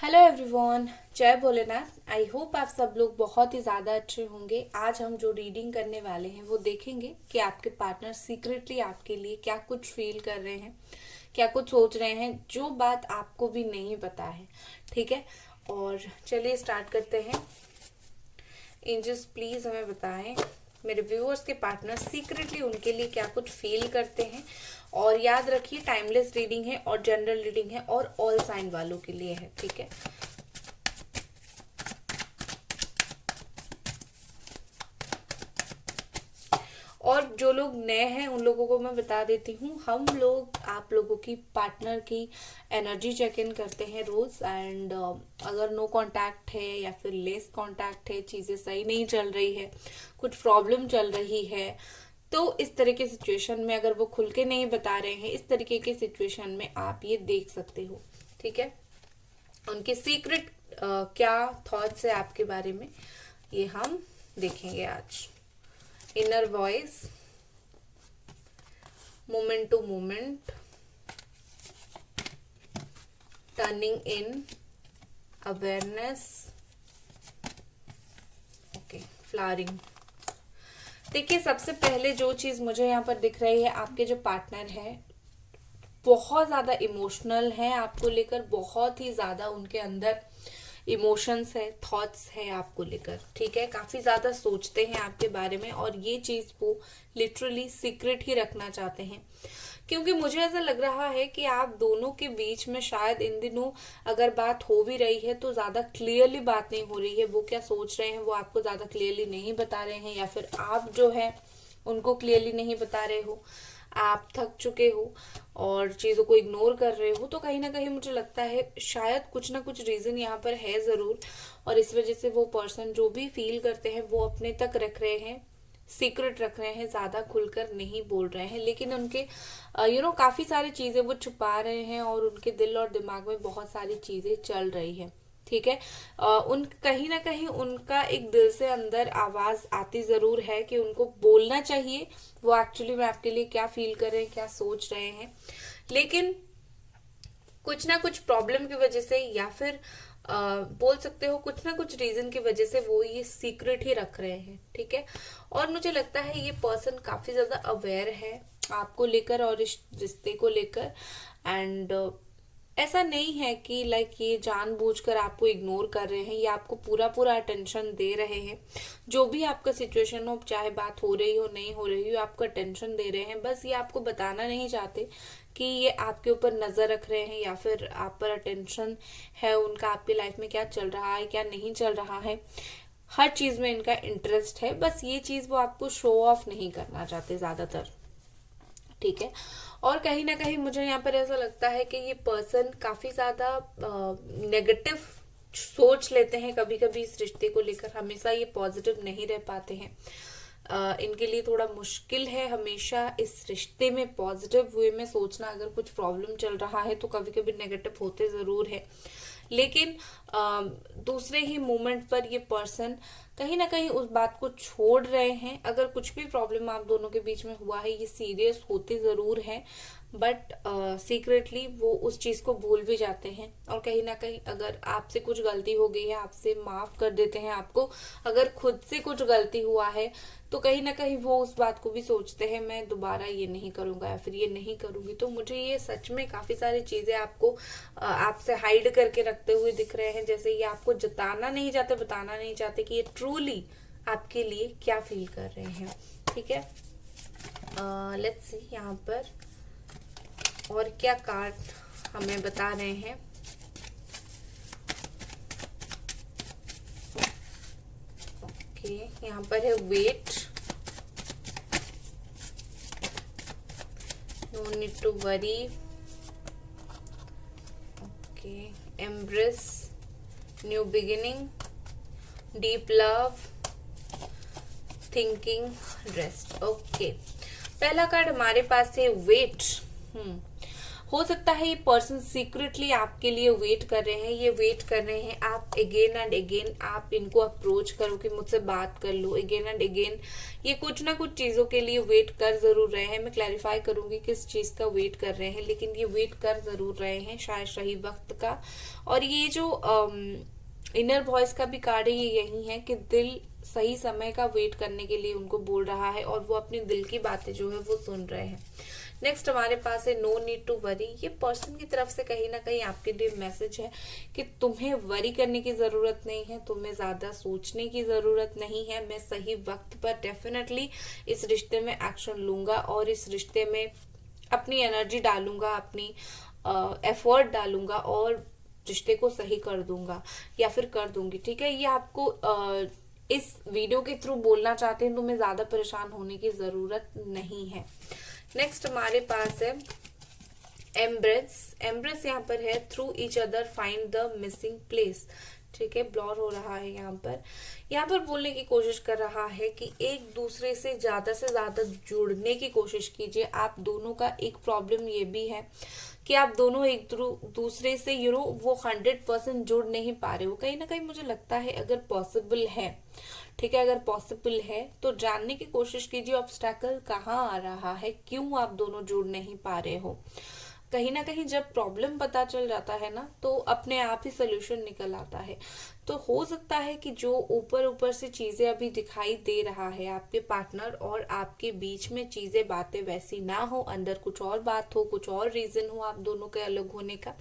Hello everyone, जय Bholenath. I hope आप सब लोग बहुत ही ज़्यादा अच्छे होंगे। आज हम जो रीडिंग करने वाले हैं वो देखेंगे कि आपके पार्टनर सीक्रेटली आपके लिए क्या कुछ फील कर रहे हैं, क्या कुछ सोच रहे हैं, जो बात आपको भी नहीं पता है। ठीक है, और चलिए स्टार्ट करते हैं। एंजल्स प्लीज़ हमें बताएं मेरे व्यूअर्स के पार्टनर सीक्रेटली उनके लिए क्या कुछ फील करते हैं। और याद रखिए, टाइमलेस रीडिंग है और जनरल रीडिंग है और ऑल साइन वालों के लिए है। ठीक है, और जो लोग नए हैं उन लोगों को मैं बता देती हूँ, हम लोग आप लोगों की पार्टनर की एनर्जी चेक इन करते हैं रोज। एंड अगर नो कांटेक्ट है या फिर लेस कांटेक्ट है, चीज़ें सही नहीं चल रही है, कुछ प्रॉब्लम चल रही है, तो इस तरह के सिचुएशन में अगर वो खुल के नहीं बता रहे हैं, इस तरीके के सिचुएशन में आप ये देख सकते हो। ठीक है, उनके सीक्रेट क्या थॉट्स है आपके बारे में, ये हम देखेंगे आज। Inner voice, moment to moment, turning in, awareness, okay, flowering. देखिए, सबसे पहले जो चीज मुझे यहाँ पर दिख रही है, आपके जो पार्टनर है बहुत ज्यादा इमोशनल है आपको लेकर, बहुत ही ज्यादा उनके अंदर इमोशंस है, थॉट्स है आपको लेकर। ठीक है, काफी ज्यादा सोचते हैं आपके बारे में और ये चीज वो लिटरली सीक्रेट ही रखना चाहते हैं, क्योंकि मुझे ऐसा लग रहा है कि आप दोनों के बीच में शायद इन दिनों अगर बात हो भी रही है तो ज्यादा क्लियरली बात नहीं हो रही है। वो क्या सोच रहे हैं वो आपको ज्यादा क्लियरली नहीं बता रहे हैं, या फिर आप जो है उनको क्लियरली नहीं बता रहे हो। आप थक चुके हो और चीज़ों को इग्नोर कर रहे हो, तो कहीं ना कहीं मुझे लगता है शायद कुछ ना कुछ रीज़न यहाँ पर है ज़रूर। और इस वजह से वो पर्सन जो भी फील करते हैं वो अपने तक रख रहे हैं, सीक्रेट रख रहे हैं, ज़्यादा खुलकर नहीं बोल रहे हैं। लेकिन उनके काफ़ी सारी चीज़ें वो छुपा रहे हैं और उनके दिल और दिमाग में बहुत सारी चीज़ें चल रही हैं। ठीक है, उन कहीं ना कहीं उनका एक दिल से अंदर आवाज आती जरूर है कि उनको बोलना चाहिए वो एक्चुअली में आपके लिए क्या फील कर रहे हैं, क्या सोच रहे हैं। लेकिन कुछ ना कुछ प्रॉब्लम की वजह से, या फिर बोल सकते हो कुछ ना कुछ रीजन की वजह से वो ये सीक्रेट ही रख रहे हैं। ठीक है, और मुझे लगता है ये पर्सन काफी ज्यादा अवेयर है आपको लेकर और इस रिश्ते को लेकर। एंड ऐसा नहीं है कि लाइक ये जानबूझकर आपको इग्नोर कर रहे हैं, ये आपको पूरा पूरा अटेंशन दे रहे हैं। जो भी आपका सिचुएशन हो, चाहे बात हो रही हो नहीं हो रही हो, आपको अटेंशन दे रहे हैं। बस ये आपको बताना नहीं चाहते कि ये आपके ऊपर नजर रख रहे हैं या फिर आप पर अटेंशन है उनका, आपकी लाइफ में क्या चल रहा है क्या नहीं चल रहा है, हर चीज में इनका इंटरेस्ट है। बस ये चीज वो आपको शो ऑफ नहीं करना चाहते ज्यादातर। ठीक है, और कहीं ना कहीं मुझे यहाँ पर ऐसा लगता है कि ये पर्सन काफी ज्यादा नेगेटिव सोच लेते हैं कभी कभी इस रिश्ते को लेकर, हमेशा ये पॉजिटिव नहीं रह पाते हैं। इनके लिए थोड़ा मुश्किल है हमेशा इस रिश्ते में पॉजिटिव वे में सोचना। अगर कुछ प्रॉब्लम चल रहा है तो कभी कभी नेगेटिव होते जरूर है, लेकिन दूसरे ही मोमेंट पर ये पर्सन कहीं ना कहीं उस बात को छोड़ रहे हैं। अगर कुछ भी प्रॉब्लम आप दोनों के बीच में हुआ है, ये सीरियस होते जरूर है, बट सीक्रेटली वो उस चीज को भूल भी जाते हैं। और कहीं ना कहीं अगर आपसे कुछ गलती हो गई है, आपसे माफ कर देते हैं आपको। अगर खुद से कुछ गलती हुआ है तो कहीं ना कहीं वो उस बात को भी सोचते हैं, मैं दोबारा ये नहीं करूंगा या फिर ये नहीं करूंगी। तो मुझे ये सच में काफी सारी चीजें आपको आपसे हाइड करके रखते हुए दिख रहे हैं, जैसे ये आपको जताना नहीं चाहते, बताना नहीं चाहते कि ये ट्रूली आपके लिए क्या फील कर रहे हैं। ठीक है, लेट्स सी यहाँ पर और क्या कार्ड हमें बता रहे हैं। ओके, यहाँ पर है wait, no need to worry, okay, embrace, new beginning, deep love, thinking, rest. Okay, पहला कार्ड हमारे पास है वेट। हो सकता है ये पर्सन सीक्रेटली आपके लिए वेट कर रहे हैं, ये वेट कर रहे हैं आप अगेन एंड अगेन आप इनको अप्रोच करो कि मुझसे बात कर लो, अगेन एंड अगेन ये कुछ ना कुछ चीजों के लिए वेट कर जरूर रहे हैं। मैं क्लैरिफाई करूंगी किस चीज का वेट कर रहे हैं, लेकिन ये वेट कर जरूर रहे हैं शायद सही वक्त का। और ये जो इनर वॉइस का भी कार्ड है, ये यही है कि दिल सही समय का वेट करने के लिए उनको बोल रहा है और वो अपने दिल की बातें जो है वो सुन रहे हैं। नेक्स्ट हमारे पास है नो नीड टू वरी। ये पर्सन की तरफ से कहीं ना कहीं आपके लिए मैसेज है कि तुम्हें वरी करने की जरूरत नहीं है, तुम्हें ज्यादा सोचने की जरूरत नहीं है। मैं सही वक्त पर डेफिनेटली इस रिश्ते में एक्शन लूंगा और इस रिश्ते में अपनी एनर्जी डालूंगा, अपनी एफर्ट डालूंगा और रिश्ते को सही कर दूंगा या फिर कर दूंगी। ठीक है, ये आपको इस वीडियो के थ्रू बोलना चाहते हैं, तुम्हें ज्यादा परेशान होने की जरूरत नहीं है। नेक्स्ट हमारे पास है एम्ब्रेस। एम्ब्रेस यहाँ पर है through each other find the missing place. ठीक है, ब्लर हो रहा है यहाँ पर बोलने की कोशिश कर रहा है कि एक दूसरे से ज्यादा जुड़ने की कोशिश कीजिए। आप दोनों का एक प्रॉब्लम ये भी है कि आप दोनों एक दूसरे से वो 100% जुड़ नहीं पा रहे हो। कहीं ना कहीं मुझे लगता है अगर पॉसिबल है, ठीक है, अगर पॉसिबल है तो जानने की कोशिश कीजिए ऑब्स्टैकल कहाँ आ रहा है, क्यों आप दोनों जुड़ नहीं पा रहे हो। कहीं ना कहीं जब प्रॉब्लम पता चल जाता है ना तो अपने आप ही सोल्यूशन निकल आता है। तो हो सकता है कि जो ऊपर ऊपर से चीजें अभी दिखाई दे रहा है आपके पार्टनर और आपके बीच में चीजें बातें वैसी ना हो, अंदर कुछ और बात हो, कुछ और रीजन हो आप दोनों के अलग होने का।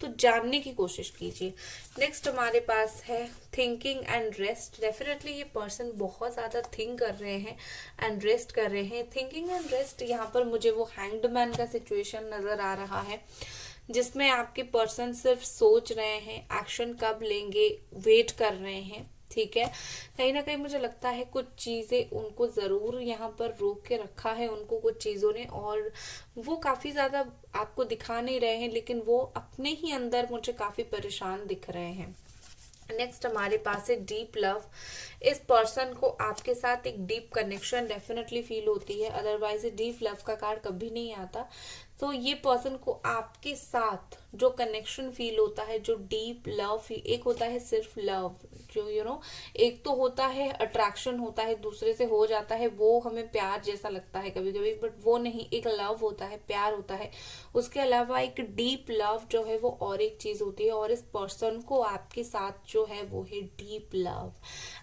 तो जानने की कोशिश कीजिए। नेक्स्ट हमारे पास है थिंकिंग एंड रेस्ट। डेफिनेटली ये पर्सन बहुत ज्यादा थिंक कर रहे हैं एंड रेस्ट कर रहे हैं। थिंकिंग एंड रेस्ट यहाँ पर मुझे वो हैंग्ड मैन का सिचुएशन नजर आ रहा है जिसमें आपके पर्सन सिर्फ सोच रहे हैं, एक्शन कब लेंगे वेट कर रहे हैं। ठीक है, कहीं ना कहीं मुझे लगता है कुछ चीजें उनको जरूर यहाँ पर रोक के रखा है उनको कुछ चीजों ने, और वो काफी ज्यादा आपको दिखा नहीं रहे हैं लेकिन वो अपने ही अंदर मुझे काफी परेशान दिख रहे हैं। नेक्स्ट हमारे पास है डीप लव। इस पर्सन को आपके साथ एक डीप कनेक्शन डेफिनेटली फील होती है, अदरवाइज डीप लव का कार्ड कभी नहीं आता। तो ये पर्सन को आपके साथ जो कनेक्शन फील होता है, जो डीप लव, एक होता है सिर्फ लव, जो एक तो होता है अट्रैक्शन होता है, दूसरे से हो जाता है, वो हमें प्यार जैसा लगता है कभी कभी, बट वो नहीं, एक लव होता है, प्यार होता है। उसके अलावा एक डीप लव जो है वो और एक चीज होती है, और इस पर्सन को आपके साथ जो है वो है डीप लव।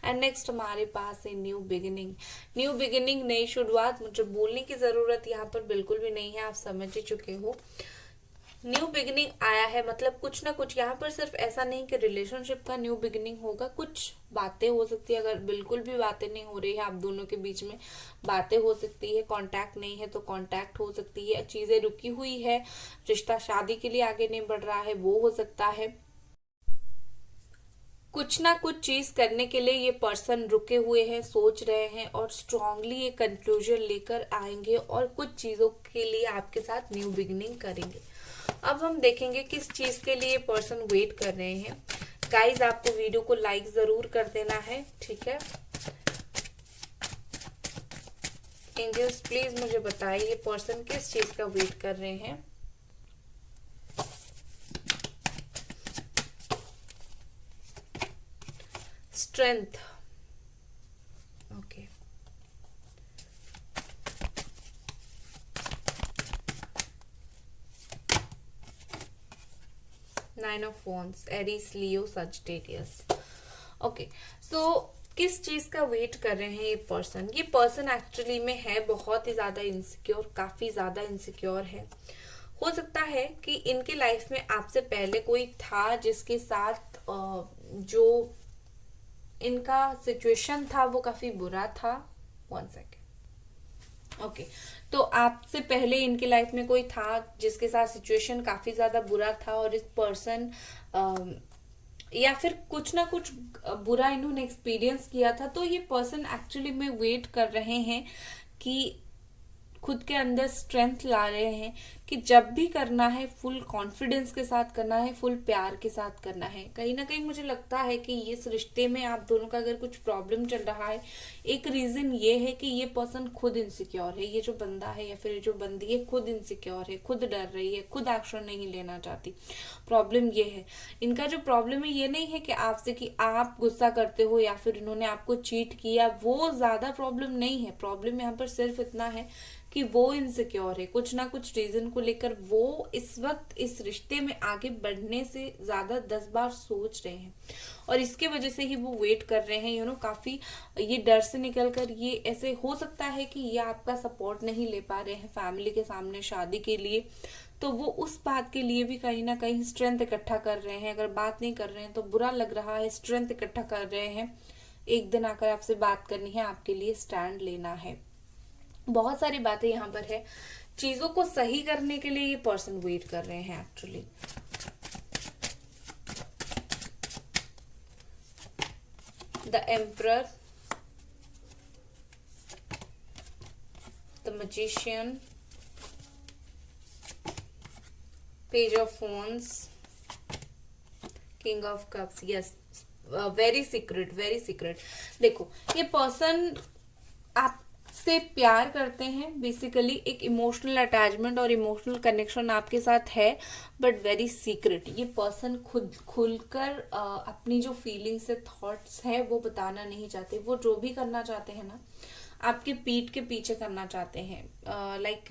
एंड नेक्स्ट हमारे पास है न्यू बिगिनिंग। न्यू बिगिनिंग, नई शुरुआत, मुझे बोलने की जरूरत यहाँ पर बिल्कुल भी नहीं है, आप समझ ही चुके हो। न्यू बिगिनिंग आया है मतलब कुछ ना कुछ यहाँ पर, सिर्फ ऐसा नहीं कि रिलेशनशिप का न्यू बिगिनिंग होगा, कुछ बातें हो सकती है। अगर बिल्कुल भी बातें नहीं हो रही है आप दोनों के बीच में, बातें हो सकती है। कांटेक्ट नहीं है तो कांटेक्ट हो सकती है। चीजें रुकी हुई है, रिश्ता शादी के लिए आगे नहीं बढ़ रहा है, वो हो सकता है। कुछ ना कुछ चीज करने के लिए ये पर्सन रुके हुए हैं, सोच रहे हैं और स्ट्रांगली ये कंक्लूजन लेकर आएंगे और कुछ चीजों के लिए आपके साथ न्यू बिगिनिंग करेंगे। अब हम देखेंगे किस चीज के लिए पर्सन वेट कर रहे हैं। गाइज आपको वीडियो को लाइक जरूर कर देना है, ठीक है। एंजल्स प्लीज मुझे बताइए ये पर्सन किस चीज का वेट कर रहे हैं। Strength, okay. Nine of wands, Aries, Leo, Sagittarius. Okay, so किस चीज का वेट कर रहे हैं ये पर्सन। ये पर्सन एक्चुअली में है बहुत ही ज्यादा इनसिक्योर, काफी ज्यादा इनसिक्योर है। हो सकता है कि इनके लाइफ में आपसे पहले कोई था जिसके साथ जो इनका सिचुएशन था वो काफी बुरा था। 1 सेकेंड, ओके। तो आपसे पहले इनके लाइफ में कोई था जिसके साथ सिचुएशन काफी ज्यादा बुरा था, और इस पर्सन या फिर कुछ ना कुछ बुरा इन्होंने एक्सपीरियंस किया था। तो ये पर्सन एक्चुअली में वेट कर रहे हैं कि खुद के अंदर स्ट्रेंथ ला रहे हैं कि जब भी करना है फुल कॉन्फिडेंस के साथ करना है, फुल प्यार के साथ करना है। कहीं ना कहीं मुझे लगता है कि इस रिश्ते में आप दोनों का अगर कुछ प्रॉब्लम चल रहा है, एक रीजन ये है कि ये पर्सन खुद इनसिक्योर है, ये जो बंदा है या फिर जो बंदी है खुद इनसिक्योर है, खुद डर रही है, खुद एक्शन नहीं लेना चाहती। प्रॉब्लम ये है, इनका जो प्रॉब्लम है ये नहीं है कि आपसे कि आप गुस्सा करते हो या फिर इन्होंने आपको चीट किया, वो ज्यादा प्रॉब्लम नहीं है। प्रॉब्लम यहाँ पर सिर्फ इतना है कि वो इनसिक्योर है, कुछ ना कुछ रीजन को लेकर वो इस वक्त इस रिश्ते में आगे बढ़ने से ज्यादा 10 बार सोच रहे हैं और इसके वजह से ही वो वेट कर रहे हैं। काफी ये डर से निकलकर, ये ऐसे हो सकता है कि ये आपका सपोर्ट नहीं ले पा रहे हैं फैमिली के सामने शादी के लिए, तो वो उस बात के लिए भी कहीं ना कहीं स्ट्रेंथ इकट्ठा कर रहे हैं। अगर बात नहीं कर रहे हैं तो बुरा लग रहा है, स्ट्रेंथ इकट्ठा कर रहे हैं, एक दिन आकर आपसे बात करनी है, आपके लिए स्टैंड लेना है। बहुत सारी बातें यहाँ पर है, चीजों को सही करने के लिए ये पर्सन वेट कर रहे हैं actually. The emperor, the magician, page of phones, king of cups. Yes, very secret, very secret. देखो, ये पर्सन आपसे प्यार करते हैं, बेसिकली एक इमोशनल अटैचमेंट और इमोशनल कनेक्शन आपके साथ है, बट वेरी सीक्रेट। ये पर्सन खुद खुलकर अपनी जो फीलिंग्स है, थॉट्स है, वो बताना नहीं चाहते। वो जो भी करना चाहते हैं ना, आपके पीठ के पीछे करना चाहते हैं। लाइक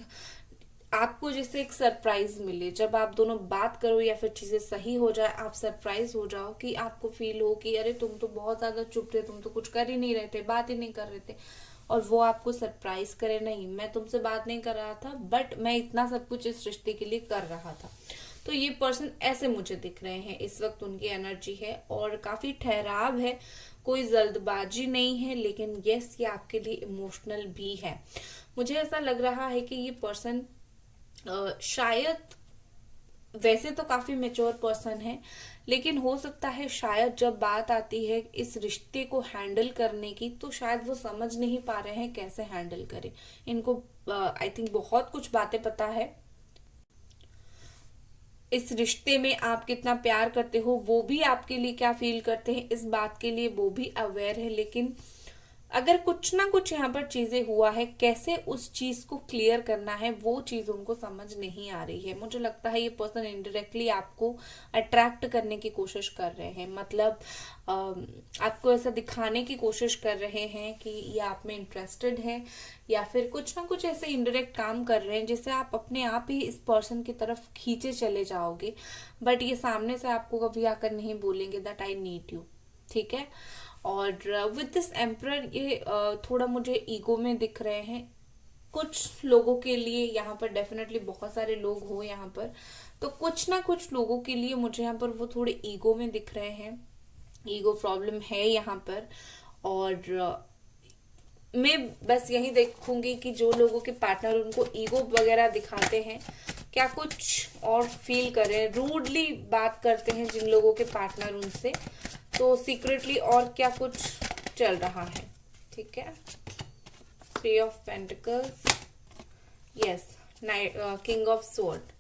आपको जैसे एक सरप्राइज मिले, जब आप दोनों बात करो या फिर चीजें सही हो जाए, आप सरप्राइज हो जाओ, कि आपको फील हो कि अरे तुम तो बहुत ज्यादा चुप थे, तुम तो कुछ कर ही नहीं रहे थे, बात ही नहीं कर रहे थे, और वो आपको सरप्राइज करे, नहीं मैं तुमसे बात नहीं कर रहा था, बट मैं इतना सब कुछ इस रिश्ते के लिए कर रहा था। तो ये पर्सन ऐसे मुझे दिख रहे हैं इस वक्त, उनकी एनर्जी है और काफी ठहराव है, कोई जल्दबाजी नहीं है, लेकिन यस ये आपके लिए इमोशनल भी है। मुझे ऐसा लग रहा है कि ये पर्सन शायद, वैसे तो काफी मेच्योर पर्सन है, लेकिन हो सकता है शायद जब बात आती है इस रिश्ते को हैंडल करने की, तो शायद वो समझ नहीं पा रहे हैं कैसे हैंडल करें। इनको आई थिंक बहुत कुछ बातें पता है, इस रिश्ते में आप कितना प्यार करते हो, वो भी आपके लिए क्या फील करते हैं, इस बात के लिए वो भी अवेयर है। लेकिन अगर कुछ ना कुछ यहाँ पर चीजें हुआ है, कैसे उस चीज को क्लियर करना है, वो चीज उनको समझ नहीं आ रही है। मुझे लगता है ये पर्सन इनडायरेक्टली आपको अट्रैक्ट करने की कोशिश कर रहे हैं, मतलब आपको ऐसा दिखाने की कोशिश कर रहे हैं कि ये आप में इंटरेस्टेड है, या फिर कुछ ना कुछ ऐसे इनडायरेक्ट काम कर रहे हैं जिससे आप अपने आप ही इस पर्सन की तरफ खींचे चले जाओगे, बट ये सामने से आपको कभी आकर नहीं बोलेंगे दैट आई नीड यू, ठीक है। और विद दिस एम्परर ये थोड़ा मुझे ईगो में दिख रहे हैं कुछ लोगों के लिए। यहाँ पर डेफिनेटली बहुत सारे लोग हो यहाँ पर, तो कुछ ना कुछ लोगों के लिए मुझे यहाँ पर वो थोड़े ईगो में दिख रहे हैं, ईगो प्रॉब्लम है यहाँ पर। और मैं बस यही देखूंगी कि जो लोगों के पार्टनर उनको ईगो वगैरह दिखाते हैं, क्या कुछ और फील कर रहे हैं, रूडली बात करते हैं जिन लोगों के पार्टनर उनसे, तो सीक्रेटली और क्या कुछ चल रहा है, ठीक है। 3 of pentacles, yes, king of sword,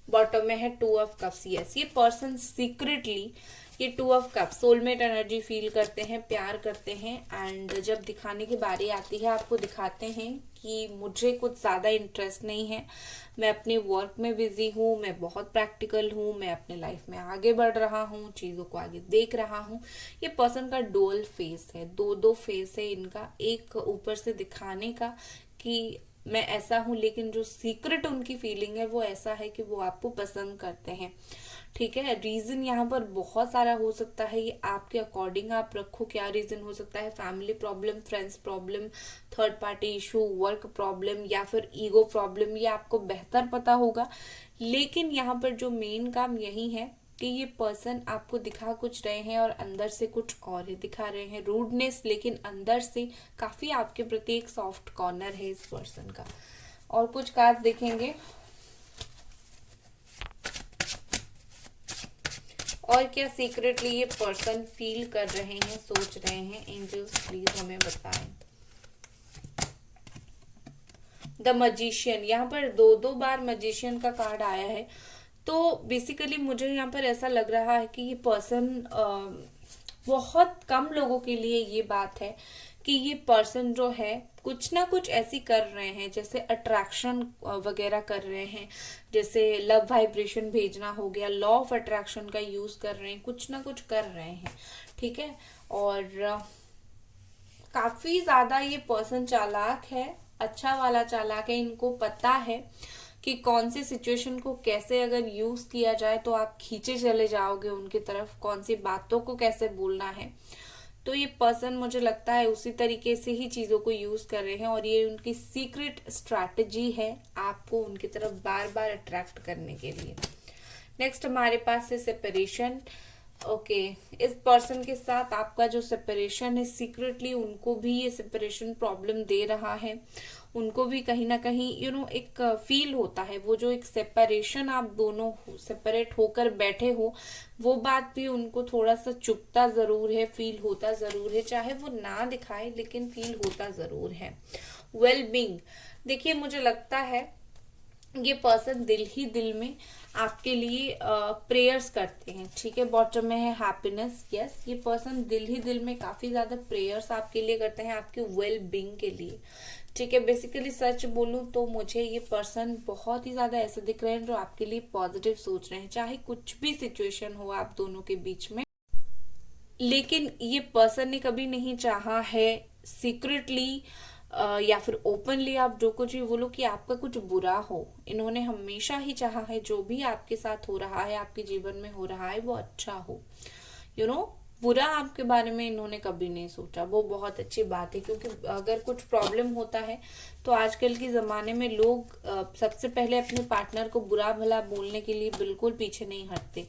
bottom में है 2 ऑफ कप्स। यस, ये पर्सन सीक्रेटली ये 2 of cups soulmate energy feel करते हैं, प्यार करते हैं, एंड जब दिखाने की बारी आती है आपको दिखाते हैं कि मुझे कुछ ज्यादा इंटरेस्ट नहीं है, मैं अपने वर्क में बिजी हूँ, मैं बहुत प्रैक्टिकल हूँ, मैं अपने लाइफ में आगे बढ़ रहा हूँ, चीजों को आगे देख रहा हूँ। ये पर्सन का डुअल फेस है, दो फेस है इनका, एक ऊपर से दिखाने का कि मैं ऐसा हूं, लेकिन जो सीक्रेट उनकी फीलिंग है वो ऐसा है कि वो आपको पसंद करते हैं, ठीक है। रीजन यहाँ पर बहुत सारा हो सकता है, ये आपके अकॉर्डिंग आप रखो क्या रीजन हो सकता है। Family problem, friends problem, third party issue, work problem या फिर ईगो प्रॉब्लम, ये आपको बेहतर पता होगा। लेकिन यहाँ पर जो मेन काम यही है कि ये पर्सन आपको दिखा कुछ रहे हैं और अंदर से कुछ और ही दिखा रहे हैं, रूडनेस, लेकिन अंदर से काफी आपके प्रति एक सॉफ्ट कॉर्नर है इस पर्सन का। और कुछ कार्ड देखेंगे, और क्या सीक्रेटली ये पर्सन फील कर रहे हैं, सोच रहे हैं, एंजल्स प्लीज हमें बताएं। द मजिशियन, यहाँ पर दो दो बार मजिशियन का कार्ड आया है। तो बेसिकली मुझे यहाँ पर ऐसा लग रहा है कि ये पर्सन, बहुत कम लोगों के लिए ये बात है कि ये पर्सन जो है कुछ ना कुछ ऐसी कर रहे हैं, जैसे अट्रैक्शन वगैरह कर रहे हैं, जैसे लव वाइब्रेशन भेजना हो गया, लॉ ऑफ अट्रैक्शन का यूज कर रहे हैं, कुछ ना कुछ कर रहे हैं, ठीक है। और काफी ज्यादा ये पर्सन चालाक है, अच्छा वाला चालाक है। इनको पता है कि कौन सी सिचुएशन को कैसे अगर यूज किया जाए तो आप खींचे चले जाओगे उनकी तरफ, कौन सी बातों को कैसे बोलना है। तो ये पर्सन मुझे लगता है उसी तरीके से ही चीजों को यूज कर रहे हैं, और ये उनकी सीक्रेट स्ट्रैटेजी है आपको उनकी तरफ बार बार अट्रैक्ट करने के लिए। नेक्स्ट हमारे पास है सेपरेशन। ओके, इस पर्सन के साथ आपका जो सेपरेशन है, सीक्रेटली उनको भी ये सेपरेशन प्रॉब्लम दे रहा है। उनको भी कहीं ना कहीं एक फील होता है, वो जो एक सेपरेशन, आप दोनों सेपरेट होकर बैठे हो, वो बात भी उनको थोड़ा सा चुभता जरूर है, फील होता जरूर है, चाहे वो ना दिखाए लेकिन फील होता जरूर है। वेल बीइंग, देखिए मुझे लगता है ये पर्सन दिल ही दिल में आपके लिए प्रेयर्स करते हैं, ठीक है। बॉटम में है हैप्पीनेस, यस, ये पर्सन दिल ही दिल में काफी ज्यादा प्रेयर्स आपके लिए करते हैं, आपके वेल बीइंग के लिए, ठीक है। बेसिकली सच बोलूं तो मुझे ये पर्सन बहुत ही ज्यादा ऐसे दिख रहे हैं जो आपके लिए पॉजिटिव सोच रहे हैं, चाहे कुछ भी सिचुएशन हो आप दोनों के बीच में। लेकिन ये पर्सन ने कभी नहीं चाहा है सीक्रेटली या फिर ओपनली, आप जो कुछ भी बोलो, कि आपका कुछ बुरा हो। इन्होंने हमेशा ही चाहा है जो भी आपके साथ हो रहा है, आपके जीवन में हो रहा है, वो अच्छा हो। बुरा आपके बारे में इन्होंने कभी नहीं सोचा, वो बहुत अच्छी बात है। क्योंकि अगर कुछ प्रॉब्लम होता है तो आजकल के जमाने में लोग सबसे पहले अपने पार्टनर को बुरा भला बोलने के लिए बिल्कुल पीछे नहीं हटते।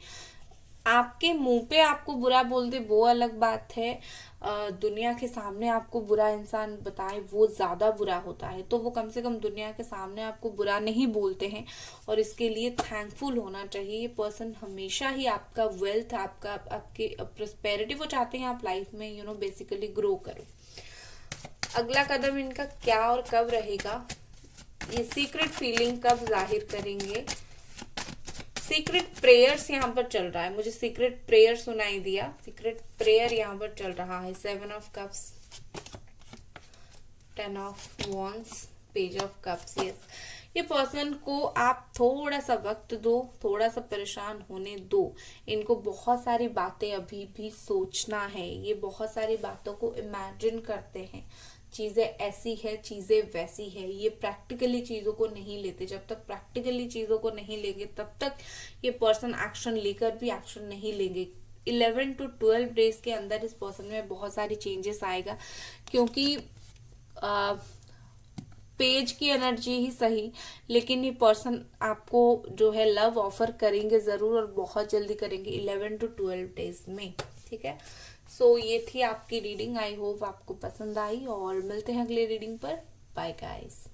आपके मुंह पे आपको बुरा बोल दे वो अलग बात है, दुनिया के सामने आपको बुरा इंसान बताए वो ज्यादा बुरा होता है। तो वो कम से कम दुनिया के सामने आपको बुरा नहीं बोलते हैं, और इसके लिए थैंकफुल होना चाहिए। ये पर्सन हमेशा ही आपका वेल्थ, आपके प्रोस्पेरिटी वो चाहते हैं आप लाइफ में बेसिकली ग्रो करो। अगला कदम इनका क्या और कब रहेगा, ये सीक्रेट फीलिंग कब जाहिर करेंगे। सीक्रेट प्रेयर्स यहाँ पर चल रहा है, मुझे सीक्रेट प्रेयर सुनाई दिया, सीक्रेट प्रेयर यहाँ पर चल रहा है। 7 of cups, 10 of wands, page of cups, yes. ये पर्सन को आप थोड़ा सा वक्त दो, थोड़ा सा परेशान होने दो। इनको बहुत सारी बातें अभी भी सोचना है, ये बहुत सारी बातों को इमेजिन करते हैं, चीजें ऐसी है, चीजें वैसी है। ये प्रैक्टिकली चीजों को नहीं लेते, जब तक प्रैक्टिकली चीजों को नहीं लेंगे तब तक ये पर्सन एक्शन लेकर भी एक्शन नहीं लेंगे। 11 to 12 डेज के अंदर इस पर्सन में बहुत सारी चेंजेस आएगा, क्योंकि पेज की एनर्जी ही सही, लेकिन ये पर्सन आपको जो है लव ऑफर करेंगे जरूर, और बहुत जल्दी करेंगे 11 to 12 डेज में, ठीक है। सो ये थी आपकी रीडिंग, आई होप आपको पसंद आई, और मिलते हैं अगले रीडिंग पर। Bye guys.